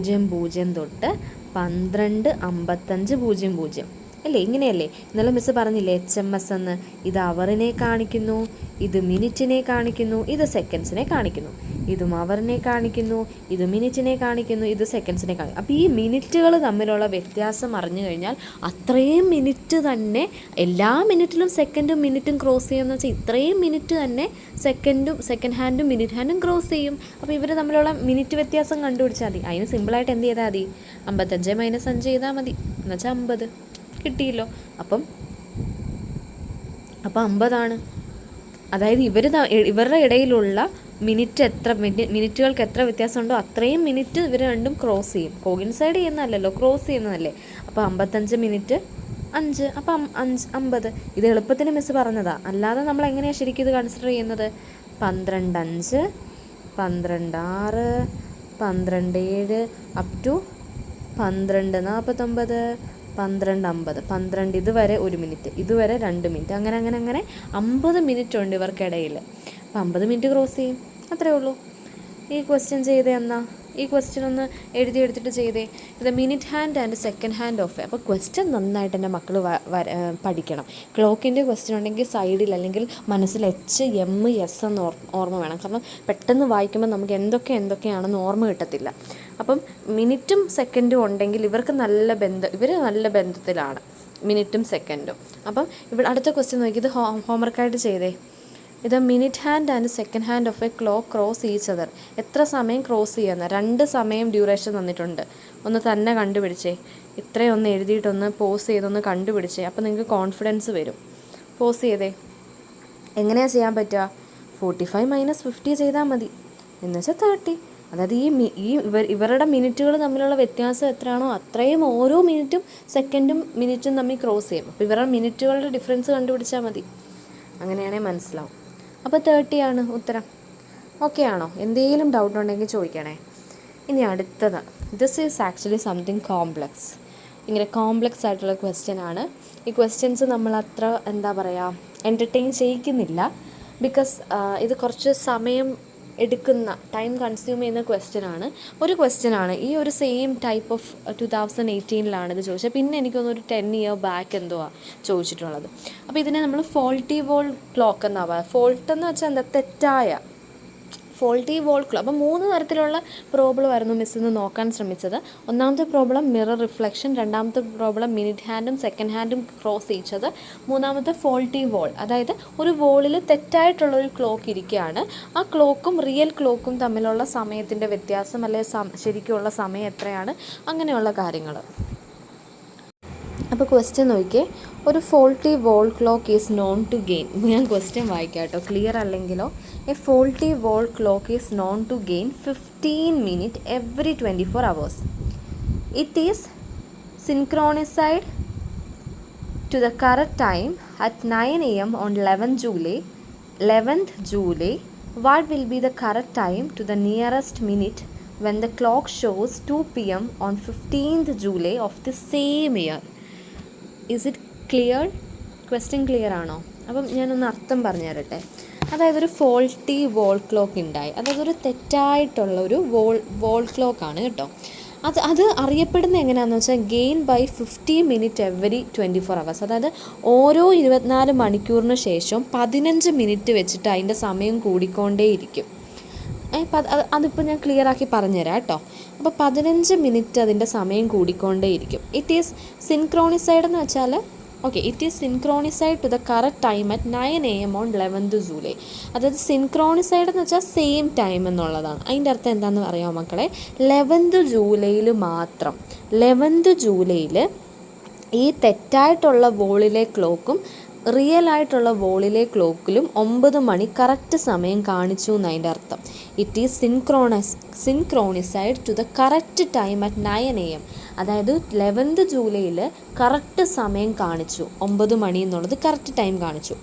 തൊട്ട് 12:55:00 അല്ലേ, ഇങ്ങനെയല്ലേ? ഇന്നലെ മിസ്സ് പറഞ്ഞില്ലേ HMS എന്ന്. ഇത് അവറിനെ കാണിക്കുന്നു, ഇത് മിനിറ്റിനെ കാണിക്കുന്നു, ഇത് സെക്കൻഡ്സിനെ കാണിക്കുന്നു. ഇതും അവറിനെ കാണിക്കുന്നു, ഇത് മിനിറ്റിനെ കാണിക്കുന്നു, ഇത് സെക്കൻഡ്സിനെ കാണിക്കുന്നു. അപ്പോൾ ഈ മിനിറ്റുകൾ തമ്മിലുള്ള വ്യത്യാസം അറിഞ്ഞു കഴിഞ്ഞാൽ അത്രയും മിനിറ്റ് തന്നെ എല്ലാ മിനിറ്റിലും സെക്കൻഡും മിനിറ്റും ക്രോസ് ചെയ്യുമെന്ന് വെച്ചാൽ ഇത്രയും മിനിറ്റ് തന്നെ സെക്കൻഡ് ഹാൻഡും മിനിറ്റ് ഹാൻഡും ക്രോസ് ചെയ്യും. അപ്പോൾ ഇവർ തമ്മിലുള്ള മിനിറ്റ് വ്യത്യാസം കണ്ടുപിടിച്ചാൽ മതി. അതിന് സിമ്പിളായിട്ട് എന്ത് ചെയ്താൽ മതി, 55 - 5 ചെയ്താൽ മതി, എന്നുവെച്ചാൽ 50 കിട്ടിയല്ലോ. അപ്പം 50 അതായത് ഇവരുടെ ഇടയിലുള്ള മിനിറ്റുകൾക്ക് എത്ര വ്യത്യാസമുണ്ടോ അത്രയും മിനിറ്റ് ഇവർ രണ്ടും ക്രോസ് ചെയ്യും. കോയിൻസൈഡ് ചെയ്യുന്നതല്ലല്ലോ, ക്രോസ് ചെയ്യുന്നതല്ലേ. അപ്പോൾ 55 - 5, അപ്പം 50. ഇത് എളുപ്പത്തിന് മിസ് പറഞ്ഞതാണ്, അല്ലാതെ നമ്മൾ എങ്ങനെയാണ് ശരിക്കും ഇത് കൺസിഡർ ചെയ്യുന്നത്? 12:05, 12:06, 12:07 അപ് ടു 12:49, 12:50, 12 ഇതുവരെ 1 മിനിറ്റ്, ഇതുവരെ 2 മിനിറ്റ്, അങ്ങനെ 50 മിനിറ്റ് ഉണ്ട് ഇവർക്കിടയിൽ. അപ്പോൾ 50 മിനിറ്റ് ക്രോസ് ചെയ്യും, അത്രേ ഉള്ളൂ. ഈ ക്വസ്റ്റ്യൻ ചെയ്തേ എന്നാ, ഈ ക്വസ്റ്റ്യൻ ഒന്ന് എടുത്തിട്ട് ചെയ്തേ. ഇത് minute hand and second hand of. അപ്പോൾ ക്വസ്റ്റ്യൻ നന്നായിട്ട് എൻ്റെ മക്കൾ പഠിക്കണം. ക്ലോക്കിൻ്റെ ക്വസ്റ്റ്യൻ ഉണ്ടെങ്കിൽ സൈഡിൽ അല്ലെങ്കിൽ മനസ്സിൽ HMS എന്ന് ഓർമ്മ വേണം. കാരണം പെട്ടെന്ന് വായിക്കുമ്പോൾ നമുക്ക് എന്തൊക്കെയാണെന്ന് ഓർമ്മ കിട്ടത്തില്ല. അപ്പം മിനിറ്റും സെക്കൻഡും ഉണ്ടെങ്കിൽ ഇവർ നല്ല ബന്ധത്തിലാണ്, മിനിറ്റും സെക്കൻഡും. അപ്പം ഇവിടെ അടുത്ത ക്വസ്റ്റ്യൻ നോക്കി, ഇത് ഹോംവർക്കായിട്ട് ചെയ്തേ. ഇത് minute hand and second hand of A clock cross each other. എത്ര സമയം ക്രോസ് ചെയ്യുന്ന 2 സമയം ഡ്യൂറേഷൻ തന്നിട്ടുണ്ട്. ഒന്ന് തന്നെ കണ്ടുപിടിച്ചേ. ഇത്രയും ഒന്ന് എഴുതിയിട്ടൊന്ന് പോസ് ചെയ്തൊന്ന് കണ്ടുപിടിച്ചേ. അപ്പോൾ നിങ്ങൾക്ക് കോൺഫിഡൻസ് വരും. പോസ് ചെയ്തേ. എങ്ങനെയാണ് ചെയ്യാൻ പറ്റുക? 45 - 50 ചെയ്താൽ മതി, എന്നുവെച്ചാൽ 30. അതായത് ഇവരുടെ മിനിറ്റുകൾ തമ്മിലുള്ള വ്യത്യാസം എത്രയാണോ അത്രയും ഓരോ മിനിറ്റും സെക്കൻഡും മിനിറ്റും തമ്മിൽ ക്രോസ് ചെയ്യും. അപ്പോൾ ഇവരുടെ മിനിറ്റുകളുടെ ഡിഫറൻസ് കണ്ടുപിടിച്ചാൽ മതി. അങ്ങനെയാണെങ്കിൽ മനസ്സിലാവും. അപ്പോൾ 30 ഉത്തരം. ഓക്കെ ആണോ? എന്തെങ്കിലും ഡൗട്ട് ഉണ്ടെങ്കിൽ ചോദിക്കണേ. ഇനി അടുത്തത്, this is actually something complex. ഇങ്ങനെ കോംപ്ലക്സ് ആയിട്ടുള്ള ക്വസ്റ്റ്യൻ ആണ്. ഈ ക്വസ്റ്റ്യൻസ് നമ്മൾ അത്ര എൻ്റർടൈൻ ചെയ്യിക്കുന്നില്ല. ബിക്കോസ് ഇത് കുറച്ച് സമയം എടുക്കുന്ന, ടൈം കൺസ്യൂം ചെയ്യുന്ന ക്വസ്റ്റ്യൻ ആണ്. ഈ ഒരു സെയിം ടൈപ്പ് ഓഫ് 2018 ഇത് ചോദിച്ചത്. പിന്നെ എനിക്കൊന്നൊരു 10 ഇയർ ബാക്ക് ചോദിച്ചിട്ടുള്ളത്. അപ്പോൾ ഇതിനെ നമ്മൾ ഫോൾട്ടി വോൾ ക്ലോക്ക് എന്നാണ് പറയുക. ഫോൾട്ട് എന്ന് വെച്ചാൽ എന്താ? തെറ്റായ, ഫോൾട്ടി വോൾ ക്ലോക്ക്. അപ്പോൾ 3 തരത്തിലുള്ള പ്രോബ്ലം ആയിരുന്നു മിസ് ഇന്ന് നോക്കാൻ ശ്രമിച്ചത്. ഒന്നാമത്തെ പ്രോബ്ലം മിറർ റിഫ്ലക്ഷൻ, രണ്ടാമത്തെ പ്രോബ്ലം മിനിറ്റ് ഹാൻഡും സെക്കൻഡ് ഹാൻഡും ക്രോസ് ചെയ്യിച്ചത്, മൂന്നാമത്തെ ഫോൾട്ടി വോൾ. അതായത് ഒരു വോളിൽ തെറ്റായിട്ടുള്ളൊരു ക്ലോക്ക് ഇരിക്കുകയാണ്, ആ ക്ലോക്കും റിയൽ ക്ലോക്കും തമ്മിലുള്ള സമയത്തിൻ്റെ വ്യത്യാസം, അല്ലെങ്കിൽ ശരിക്കുള്ള സമയം എത്രയാണ്, അങ്ങനെയുള്ള കാര്യങ്ങൾ. അപ്പോൾ ക്വസ്റ്റ്യൻ നോക്കിയേ. ഒരു faulty wall clock is known to gain. ഞാൻ ക്വസ്റ്റ്യൻ വായിക്കാം കേട്ടോ, ക്ലിയർ അല്ലെങ്കിലോ. A faulty wall clock is known to gain 15 minutes every 24 hours. It is synchronized to the correct time at 9 AM on 11th July. What will be the correct time to the nearest minute when the clock shows 2 PM on 15th July of the same year? Is it clear? Question clear ആണോ? അപ്പം ഞാനൊന്ന് അർത്ഥം പറഞ്ഞു തരട്ടെ. അതായത് ഒരു ഫോൾട്ടി വോൾ ക്ലോക്ക് ഉണ്ടായി, അതായത് ഒരു തെറ്റായിട്ടുള്ള ഒരു വോൾ ക്ലോക്കാണ് കേട്ടോ. അത് അറിയപ്പെടുന്ന എങ്ങനെയാണെന്ന് വെച്ചാൽ gain by 50 minute every 24 hours. അതായത് ഓരോ 24 മണിക്കൂറിന് ശേഷം 15 മിനിറ്റ് വെച്ചിട്ട് അതിൻ്റെ സമയം കൂടിക്കൊണ്ടേയിരിക്കും. അതിപ്പോൾ ഞാൻ ക്ലിയർ ആക്കി പറഞ്ഞുതരാം കേട്ടോ. അപ്പോൾ 15 മിനിറ്റ് അതിൻ്റെ സമയം കൂടിക്കൊണ്ടേയിരിക്കും. ഇറ്റ് ഈസ് സിൻക്രോണിസൈഡ് എന്ന് വെച്ചാൽ it is synchronised to the correct time at 9 AM on 11th July. അതായത് സിൻക്രോണിസൈഡ് എന്ന് വെച്ചാൽ സെയിം ടൈം എന്നുള്ളതാണ്. അതിൻ്റെ അർത്ഥം എന്താണെന്ന് അറിയാമോ മക്കളെ? 11th July മാത്രം 11th July ഈ തെറ്റായിട്ടുള്ള വോളിലെ ക്ലോക്കും റിയൽ ആയിട്ടുള്ള വോളിലെ ക്ലോക്കിലും 9 മണി കറക്റ്റ് സമയം കാണിച്ചു എന്നതിൻ്റെ അർത്ഥം. It is synchronised to the correct time at 9 AM. അതായത് 11th July കറക്റ്റ് സമയം കാണിച്ചു, 9 മണി എന്നുള്ളത് കറക്റ്റ് ടൈം കാണിച്ചു.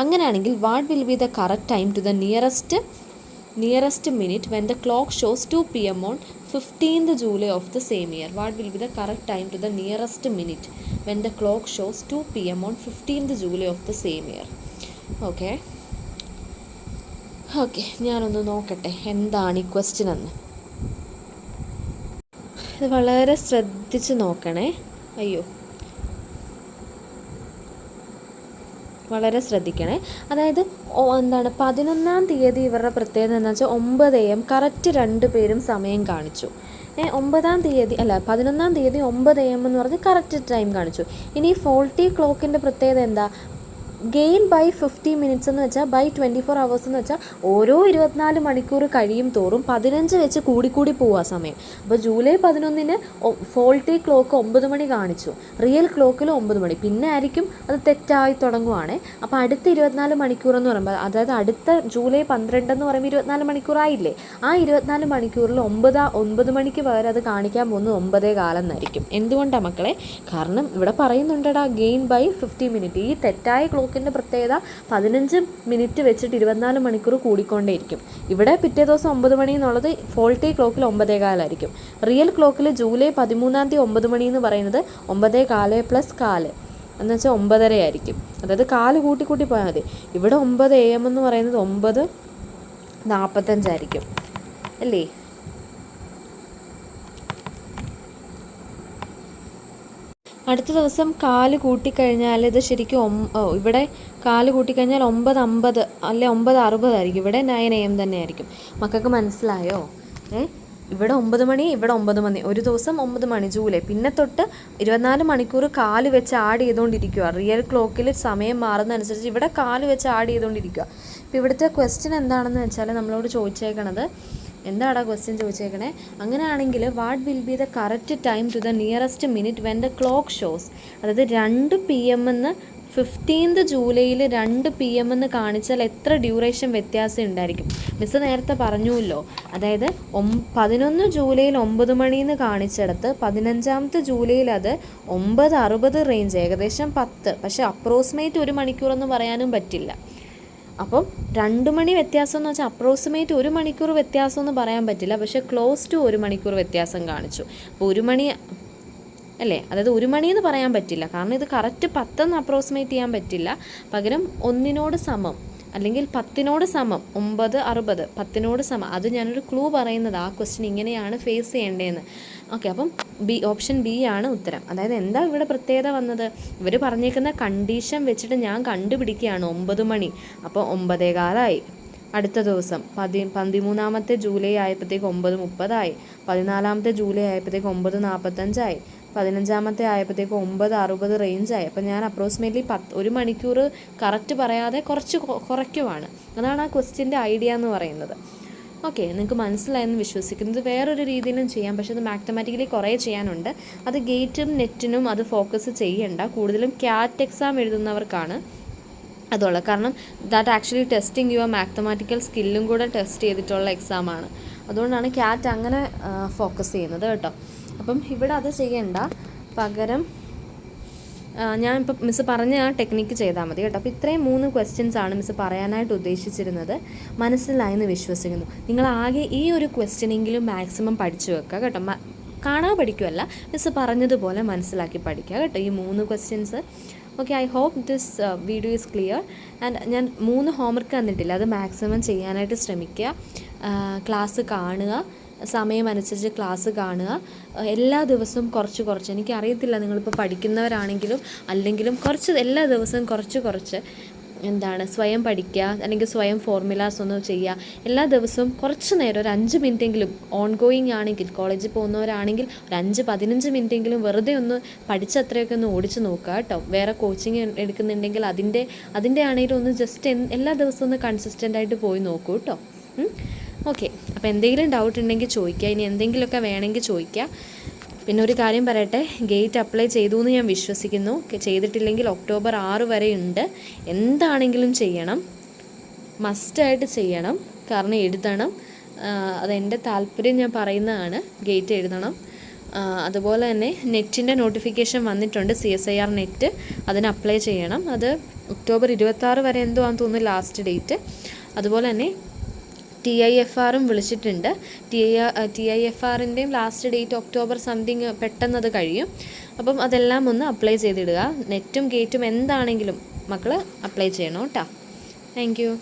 അങ്ങനെയാണെങ്കിൽ what will be the correct time to the nearest minute when the clock shows 2 PM on 15th July of the same year? What will be the correct time to the nearest minute when the clock shows 2 PM on 15th July of the same year? Okay, ഞാനൊന്ന് നോക്കട്ടെ എന്താണ് ഈ ക്വസ്റ്റ്യൻ എന്ന്. ഇത് വളരെ ശ്രദ്ധിച്ച് നോക്കണേ. വളരെ ശ്രദ്ധിക്കണേ. അതായത് 11th തീയതി ഇവരുടെ പ്രത്യേകത എന്ന് വെച്ചാൽ 9 AM കറക്റ്റ് 2 പേരും സമയം കാണിച്ചു. 11th തീയതി 9 AM എന്ന് പറഞ്ഞ് കറക്റ്റ് ടൈം കാണിച്ചു. ഇനി ഫോൾട്ടി ക്ലോക്കിൻ്റെ പ്രത്യേകത എന്താ? ഗെയിൻ ബൈ 50 മിനിറ്റ്സ് എന്ന് വെച്ചാൽ ബൈ 24 hours എന്ന് വെച്ചാൽ ഓരോ 24 മണിക്കൂർ കഴിയും തോറും 15 വെച്ച് കൂടിക്കൂടി പോവുക സമയം. അപ്പോൾ ജൂലൈ 11 ഫോൾട്ടി ക്ലോക്ക് 9 മണി കാണിച്ചു, റിയൽ ക്ലോക്കിൽ 9 മണി. പിന്നെ ആയിരിക്കും അത് തെറ്റായി തുടങ്ങുവാണേ. അപ്പോൾ അടുത്ത 24 മണിക്കൂർ എന്ന് പറയുമ്പോൾ, അതായത് അടുത്ത ജൂലൈ 12 എന്ന് പറയുമ്പോൾ 24 മണിക്കൂറായില്ലേ, ആ 24 മണിക്കൂറിൽ 9 മണിക്ക് പകരം അത് കാണിക്കാൻ പോകുന്നത് 9:15 എന്നായിരിക്കും. എന്തുകൊണ്ടാണ് മക്കളെ? കാരണം ഇവിടെ പറയുന്നുണ്ടടാ ഗെയിൻ ബൈ 50 മിനിറ്റ്. ഈ തെറ്റായ ക്ലോക്കിൻ്റെ പ്രത്യേകത 15 മിനിറ്റ് വെച്ചിട്ട് 24 മണിക്കൂർ കൂടിക്കൊണ്ടേയിരിക്കും. ഇവിടെ പിറ്റേ ദിവസം 9 മണി എന്നുള്ളത് ഫോൾട്ടി ക്ലോക്കിൽ 9:15 ആയിരിക്കും. റിയൽ ക്ലോക്കിൽ ജൂലൈ 13 9 മണി എന്ന് പറയുന്നത് 9:15 + 1/4 എന്ന് വെച്ചാൽ 9:30 ആയിരിക്കും. അതായത് 1/4 കൂട്ടി പോയാൽ മതി. ഇവിടെ 9 AM എന്ന് പറയുന്നത് 9:45 ആയിരിക്കും അല്ലേ? അടുത്ത ദിവസം 1/4 കൂട്ടിക്കഴിഞ്ഞാൽ ഇത് ശരിക്കും ഇവിടെ 1/4 കൂട്ടിക്കഴിഞ്ഞാൽ 9:50 അല്ലെ 9:60 ആയിരിക്കും. ഇവിടെ 9 AM തന്നെ ആയിരിക്കും. മക്കൾക്ക് മനസ്സിലായോ? ഇവിടെ 9 മണി, ഇവിടെ 9 മണി. ഒരു ദിവസം 9 മണി ജൂലൈ. പിന്നെ തൊട്ട് 24 മണിക്കൂർ 1/4 വെച്ച് ആഡ് ചെയ്തുകൊണ്ടിരിക്കുക. റിയൽ ക്ലോക്കിൽ സമയം മാറുന്നതനുസരിച്ച് ഇവിടെ 1/4 വെച്ച് ആഡ് ചെയ്തുകൊണ്ടിരിക്കുക. ഇപ്പോൾ ഇവിടുത്തെ ക്വസ്റ്റ്യൻ എന്താണെന്ന് വെച്ചാൽ നമ്മളോട് ചോദിച്ചേക്കണത്, എന്താടാ ക്വസ്റ്റ്യൻ ചോദിച്ചേക്കണേ? അങ്ങനെയാണെങ്കിൽ what will be the correct time to the nearest minute when the clock shows, അതായത് 2 PM എന്ന് 15th July 2 PM എന്ന് കാണിച്ചാൽ എത്ര ഡ്യൂറേഷൻ വ്യത്യാസം ഉണ്ടായിരിക്കും? മിസ് നേരത്തെ പറഞ്ഞുവല്ലോ. അതായത് 11 July 9 മണിന്ന് കാണിച്ചിടത്ത് 15th July അത് 9:60 റേഞ്ച്, ഏകദേശം 10. പക്ഷേ അപ്രോക്സിമേറ്റ് 1 മണിക്കൂറൊന്നും പറയാനും പറ്റില്ല. അപ്പം 2 മണി വ്യത്യാസം എന്ന് വെച്ചാൽ അപ്രോക്സിമേറ്റ് 1 മണിക്കൂർ വ്യത്യാസം എന്ന് പറയാൻ പറ്റില്ല. പക്ഷേ ക്ലോസ് ടു 1 മണിക്കൂർ വ്യത്യാസം കാണിച്ചു. അപ്പോൾ 1 മണി അല്ലേ, അതായത് 1 മണിയെന്ന് പറയാൻ പറ്റില്ല, കാരണം ഇത് കറക്റ്റ് 10 അപ്രോക്സിമേറ്റ് ചെയ്യാൻ പറ്റില്ല. പകരം 1 സമം അല്ലെങ്കിൽ 10 സമം 9:60, 10 സമം. അത് ഞാനൊരു ക്ലൂ പറയുന്നത്, ആ ക്വസ്റ്റ്യൻ ഇങ്ങനെയാണ് ഫേസ് ചെയ്യേണ്ടതെന്ന്. അപ്പം ഓപ്ഷൻ ബി ആണ് ഉത്തരം. അതായത് എന്താ ഇവിടെ പ്രത്യേകത വന്നത്? ഇവർ പറഞ്ഞേക്കുന്ന കണ്ടീഷൻ വെച്ചിട്ട് ഞാൻ കണ്ടുപിടിക്കുകയാണ് 9 മണി. അപ്പോൾ 9:15 അടുത്ത ദിവസം 13th July ആയപ്പോഴത്തേക്ക് 9:30 14th July ആയപ്പോഴത്തേക്ക് 9:45 15th ആയപ്പോഴത്തേക്ക് 9:60 റേഞ്ചായി. അപ്പോൾ ഞാൻ അപ്രോക്സിമേറ്റ്ലി 1 മണിക്കൂർ കറക്റ്റ് പറയാതെ കുറച്ച് കുറയ്ക്കുവാണ്. അതാണ് ആ ക്വസ്റ്റ്യൻ്റെ ഐഡിയ എന്ന് പറയുന്നത്. നിങ്ങൾക്ക് മനസ്സിലായെന്ന് വിശ്വസിക്കുന്നത്. വേറൊരു രീതിയിലും ചെയ്യാം, പക്ഷേ അത് മാത്തമാറ്റിക്കലി കുറേ ചെയ്യാനുണ്ട്. അത് ഗേറ്റും നെറ്റിനും അത് ഫോക്കസ് ചെയ്യണ്ട. കൂടുതലും ക്യാറ്റ് എക്സാം എഴുതുന്നവർക്കാണ് അതുള്ളത്. കാരണം that actually testing your mathematical സ്കില്ലും കൂടെ ടെസ്റ്റ് ചെയ്തിട്ടുള്ള എക്സാമാണ്. അതുകൊണ്ടാണ് ക്യാറ്റ് അങ്ങനെ ഫോക്കസ് ചെയ്യുന്നത് കേട്ടോ. അപ്പം ഇവിടെ അത് ചെയ്യണ്ട, പകരം ഞാനിപ്പോൾ മിസ്സ് പറഞ്ഞ ആ ടെക്നിക്ക് ചെയ്താൽ മതി കേട്ടോ. അപ്പോൾ ഇത്രയും 3 ക്വസ്റ്റ്യൻസ് ആണ് മിസ്സ് പറയാനായിട്ട് ഉദ്ദേശിച്ചിരുന്നത്. മനസ്സിലായെന്ന് വിശ്വസിക്കുന്നു. നിങ്ങൾ ആകെ ഈ ഒരു ക്വസ്റ്റ്യനെങ്കിലും മാക്സിമം പഠിച്ചു വെക്കുക കേട്ടോ. കാണാൻ പഠിക്കുമല്ല, മിസ്സ് പറഞ്ഞതുപോലെ മനസ്സിലാക്കി പഠിക്കുക കേട്ടോ. ഈ 3 questions okay, I hope this video is clear. And ഞാൻ 3 ഹോംവർക്ക് തന്നിട്ടില്ല, അത് മാക്സിമം ചെയ്യാനായിട്ട് ശ്രമിക്കുക. ക്ലാസ് കാണുക, സമയമനുസരിച്ച് ക്ലാസ് കാണുക. എല്ലാ ദിവസവും കുറച്ച് എനിക്കറിയത്തില്ല നിങ്ങളിപ്പോൾ പഠിക്കുന്നവരാണെങ്കിലും അല്ലെങ്കിലും എല്ലാ ദിവസവും കുറച്ച് സ്വയം പഠിക്കുക, അല്ലെങ്കിൽ സ്വയം ഫോർമുലാസ് ഒന്ന് ചെയ്യുക. എല്ലാ ദിവസവും കുറച്ച് നേരം ഒരു 5 മിനിറ്റെങ്കിലും, ഓൺ ഗോയിങ് ആണെങ്കിൽ, കോളേജിൽ പോകുന്നവരാണെങ്കിൽ ഒരു 5-15 മിനിറ്റെങ്കിലും വെറുതെ ഒന്ന് പഠിച്ചത്രയൊക്കെ ഒന്ന് ഓടിച്ച് നോക്കുക കേട്ടോ. വേറെ കോച്ചിങ് എടുക്കുന്നുണ്ടെങ്കിൽ അതിൻ്റെ ആണെങ്കിലും ഒന്ന് ജസ്റ്റ് എല്ലാ ദിവസവും ഒന്ന് കൺസിസ്റ്റൻ്റായിട്ട് പോയി നോക്കൂ കേട്ടോ. ഓക്കെ, അപ്പോൾ എന്തെങ്കിലും ഡൗട്ട് ഉണ്ടെങ്കിൽ ചോദിക്കുക, ഇനി എന്തെങ്കിലുമൊക്കെ വേണമെങ്കിൽ ചോദിക്കുക. പിന്നെ ഒരു കാര്യം പറയട്ടെ, ഗേറ്റ് അപ്ലൈ ചെയ്തു എന്ന് ഞാൻ വിശ്വസിക്കുന്നു. ചെയ്തിട്ടില്ലെങ്കിൽ ഒക്ടോബർ 6 വരെ ഉണ്ട്. എന്താണെങ്കിലും ചെയ്യണം, മസ്റ്റായിട്ട് ചെയ്യണം, കാരണം എഴുതണം. അതെൻ്റെ താല്പര്യം ഞാൻ പറയുന്നതാണ്, ഗേറ്റ് എഴുതണം. അതുപോലെ തന്നെ നെറ്റിൻ്റെ നോട്ടിഫിക്കേഷൻ വന്നിട്ടുണ്ട്, CSIR നെറ്റ്, അതിന് അപ്ലൈ ചെയ്യണം. അത് ഒക്ടോബർ 26 വരെ എന്തോ ആണെന്ന് തോന്നുന്നു ലാസ്റ്റ് ഡേറ്റ്. അതുപോലെ തന്നെ TIFRും വിളിച്ചിട്ടുണ്ട്. TIFRൻ്റെയും ലാസ്റ്റ് ഡേറ്റ് ഒക്ടോബർ സംതിങ്, പെട്ടെന്നത് കഴിയും. അപ്പം അതെല്ലാം ഒന്ന് അപ്ലൈ ചെയ്തിടുക. നെറ്റും ഗേറ്റും എന്താണെങ്കിലും മക്കൾ അപ്ലൈ ചെയ്യണം കേട്ടോ. Thank you.